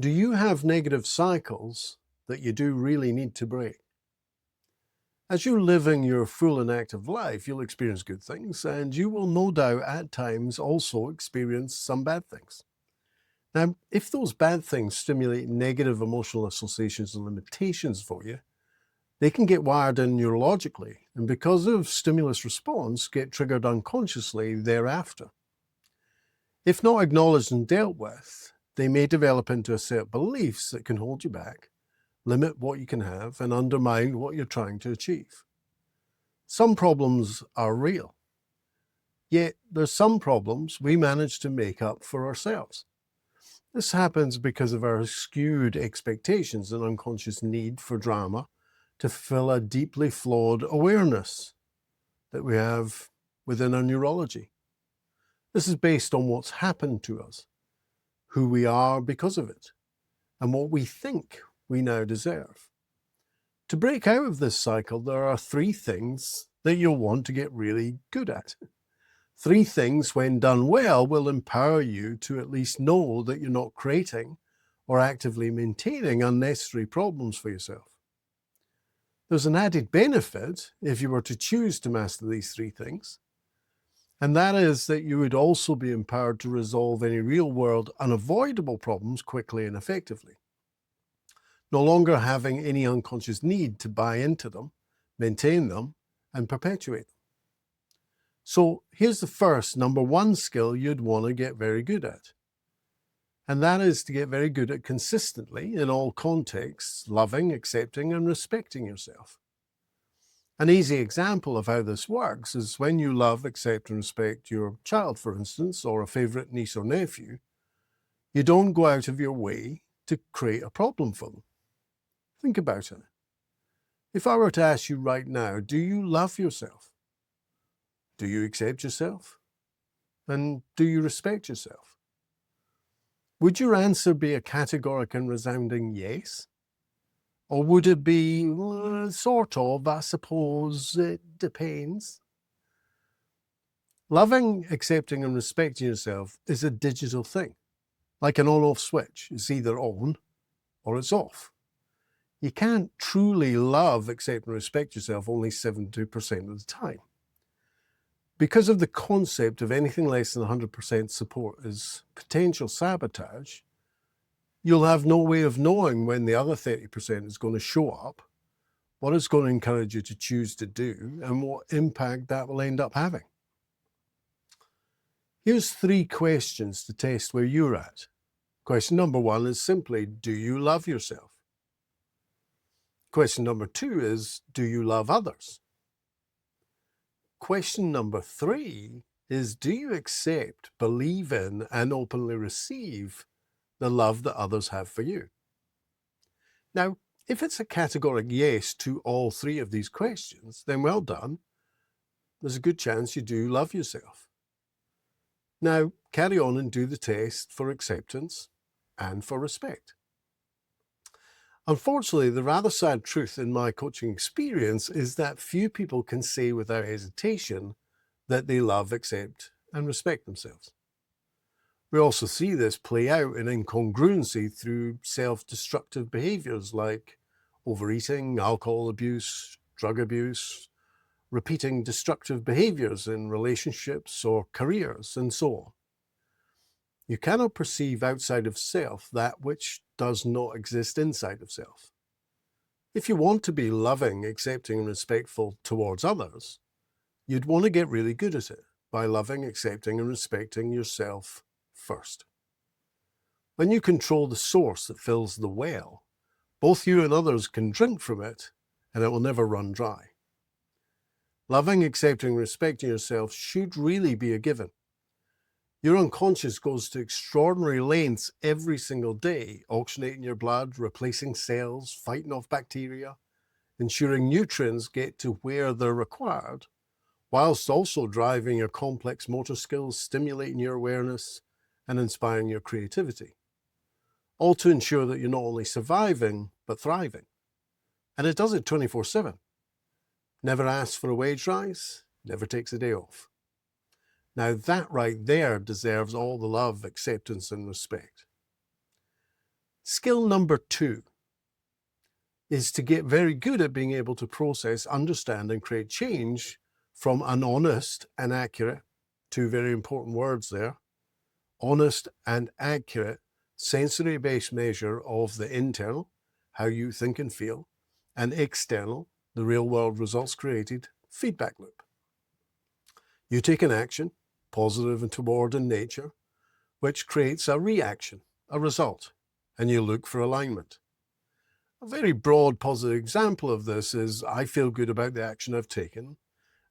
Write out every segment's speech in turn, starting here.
Do you have negative cycles that you do really need to break? As you're living your full and active life, you'll experience good things, and you will no doubt at times also experience some bad things. Now, if those bad things stimulate negative emotional associations and limitations for you, they can get wired in neurologically, and because of stimulus response, get triggered unconsciously thereafter. If not acknowledged and dealt with, they may develop into a set of beliefs that can hold you back, limit what you can have, and undermine what you're trying to achieve. Some problems are real, yet there's some problems we manage to make up for ourselves. This happens because of our skewed expectations and unconscious need for drama to fulfill a deeply flawed awareness that we have within our neurology. This is based on what's happened to us, who we are because of it, and what we think we now deserve. To break out of this cycle, there are three things that you'll want to get really good at. Three things, when done well, will empower you to at least know that you're not creating or actively maintaining unnecessary problems for yourself. There's an added benefit if you were to choose to master these three things, and that is that you would also be empowered to resolve any real-world unavoidable problems quickly and effectively, no longer having any unconscious need to buy into them, maintain them, and perpetuate them. So here's the first, number one skill you'd want to get very good at. And that is to get very good at consistently, in all contexts, loving, accepting, and respecting yourself. An easy example of how this works is when you love, accept, and respect your child, for instance, or a favorite niece or nephew, you don't go out of your way to create a problem for them. Think about it. If I were to ask you right now, do you love yourself? Do you accept yourself? And do you respect yourself? Would your answer be a categoric and resounding yes? Or would it be, sort of, I suppose, it depends? Loving, accepting, and respecting yourself is a digital thing, like an on-off switch. It's either on or it's off. You can't truly love, accept, and respect yourself only 70% of the time. Because of the concept of anything less than 100% support is potential sabotage, you'll have no way of knowing when the other 30% is going to show up, what it's going to encourage you to choose to do, and what impact that will end up having. Here's three questions to test where you're at. Question number one is simply, do you love yourself? Question number two is, do you love others? Question number three is, do you accept, believe in, and openly receive the love that others have for you? Now, if it's a categoric yes to all three of these questions, then well done. There's a good chance you do love yourself. Now, carry on and do the test for acceptance and for respect. Unfortunately, the rather sad truth in my coaching experience is that few people can say without hesitation that they love, accept, and respect themselves. We also see this play out in incongruency through self-destructive behaviors like overeating, alcohol abuse, drug abuse, repeating destructive behaviors in relationships or careers, and so on. You cannot perceive outside of self that which does not exist inside of self. If you want to be loving, accepting, and respectful towards others, you'd want to get really good at it by loving, accepting, and respecting yourself first. When you control the source that fills the well, both you and others can drink from it, and it will never run dry. Loving, accepting, and respecting yourself should really be a given. Your unconscious goes to extraordinary lengths every single day, oxygenating your blood, replacing cells, fighting off bacteria, ensuring nutrients get to where they're required, whilst also driving your complex motor skills, stimulating your awareness, and inspiring your creativity. All to ensure that you're not only surviving, but thriving. And it does it 24/7. Never asks for a wage rise, never takes a day off. Now that right there deserves all the love, acceptance, and respect. Skill number 2 is to get very good at being able to process, understand, and create change from an honest and accurate, two very important words there, honest and accurate sensory-based measure of the internal, how you think and feel, and external, the real-world results created, feedback loop. You take an action, positive and toward in nature, which creates a reaction, a result, and you look for alignment. A very broad positive example of this is I feel good about the action I've taken,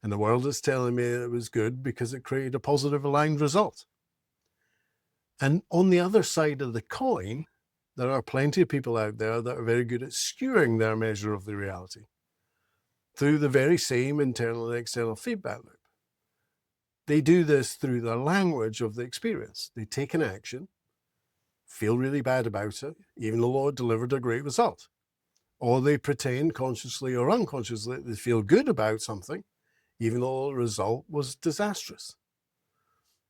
and the world is telling me it was good because it created a positive aligned result. And on the other side of the coin, there are plenty of people out there that are very good at skewing their measure of the reality through the very same internal and external feedback loop. They do this through the language of the experience. They take an action, feel really bad about it, even though it delivered a great result. Or they pretend consciously or unconsciously that they feel good about something, even though the result was disastrous.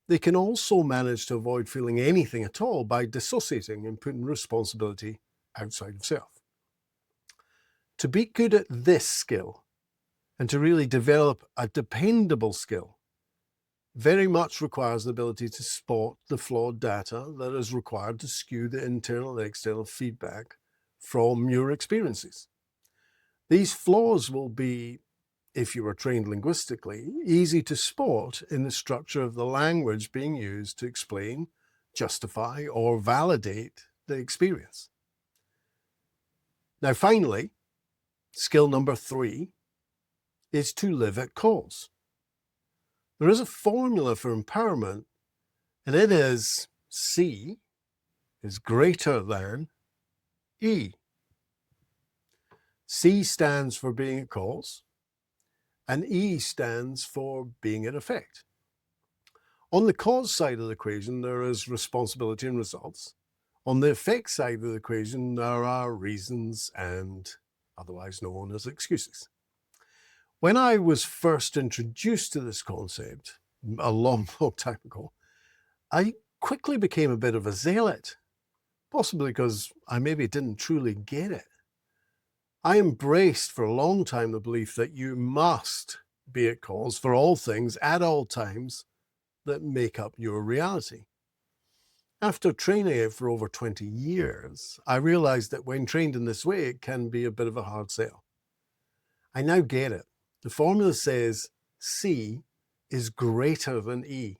They can also manage to avoid feeling anything at all by dissociating and putting responsibility outside of self. To be good at this skill and to really develop a dependable skill very much requires the ability to spot the flawed data that is required to skew the internal and external feedback from your experiences. These flaws will be, if you are trained linguistically, easy to spot in the structure of the language being used to explain, justify, or validate the experience. Now, finally, skill number 3 is to live at cause. There is a formula for empowerment, and it is C is greater than E. C stands for being at cause, and E stands for being at effect. On the cause side of the equation, there is responsibility and results. On the effect side of the equation, there are reasons and otherwise known as excuses. When I was first introduced to this concept a long time ago, I quickly became a bit of a zealot, possibly because I maybe didn't truly get it. I embraced for a long time the belief that you must be at cause for all things at all times that make up your reality. After training it for over 20 years, I realized that when trained in this way, it can be a bit of a hard sell. I now get it. The formula says C is greater than E,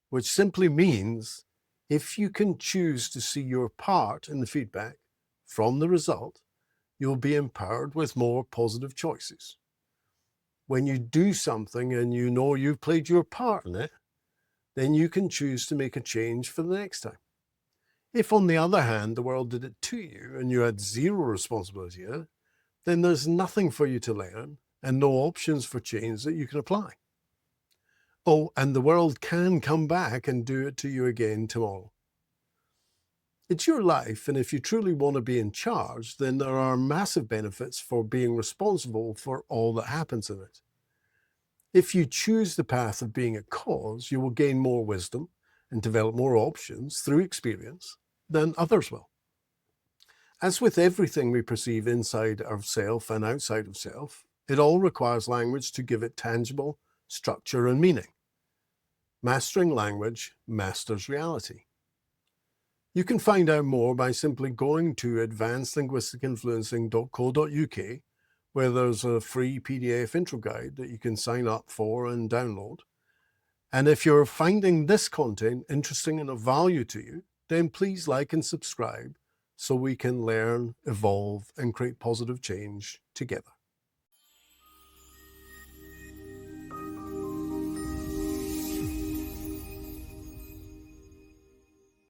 which simply means if you can choose to see your part in the feedback from the result, you'll be empowered with more positive choices. When you do something and you know you've played your part in it, then you can choose to make a change for the next time. If, on the other hand, the world did it to you and you had zero responsibility in it, then there's nothing for you to learn and no options for change that you can apply. Oh, and the world can come back and do it to you again tomorrow. It's your life, and if you truly want to be in charge, then there are massive benefits for being responsible for all that happens in it. If you choose the path of being a cause, you will gain more wisdom and develop more options through experience than others will. As with everything we perceive inside of self and outside of self, it all requires language to give it tangible structure and meaning. Mastering language masters reality. You can find out more by simply going to advancedlinguisticinfluencing.co.uk, where there's a free PDF intro guide that you can sign up for and download. And if you're finding this content interesting and of value to you, then please like and subscribe so we can learn, evolve, and create positive change together.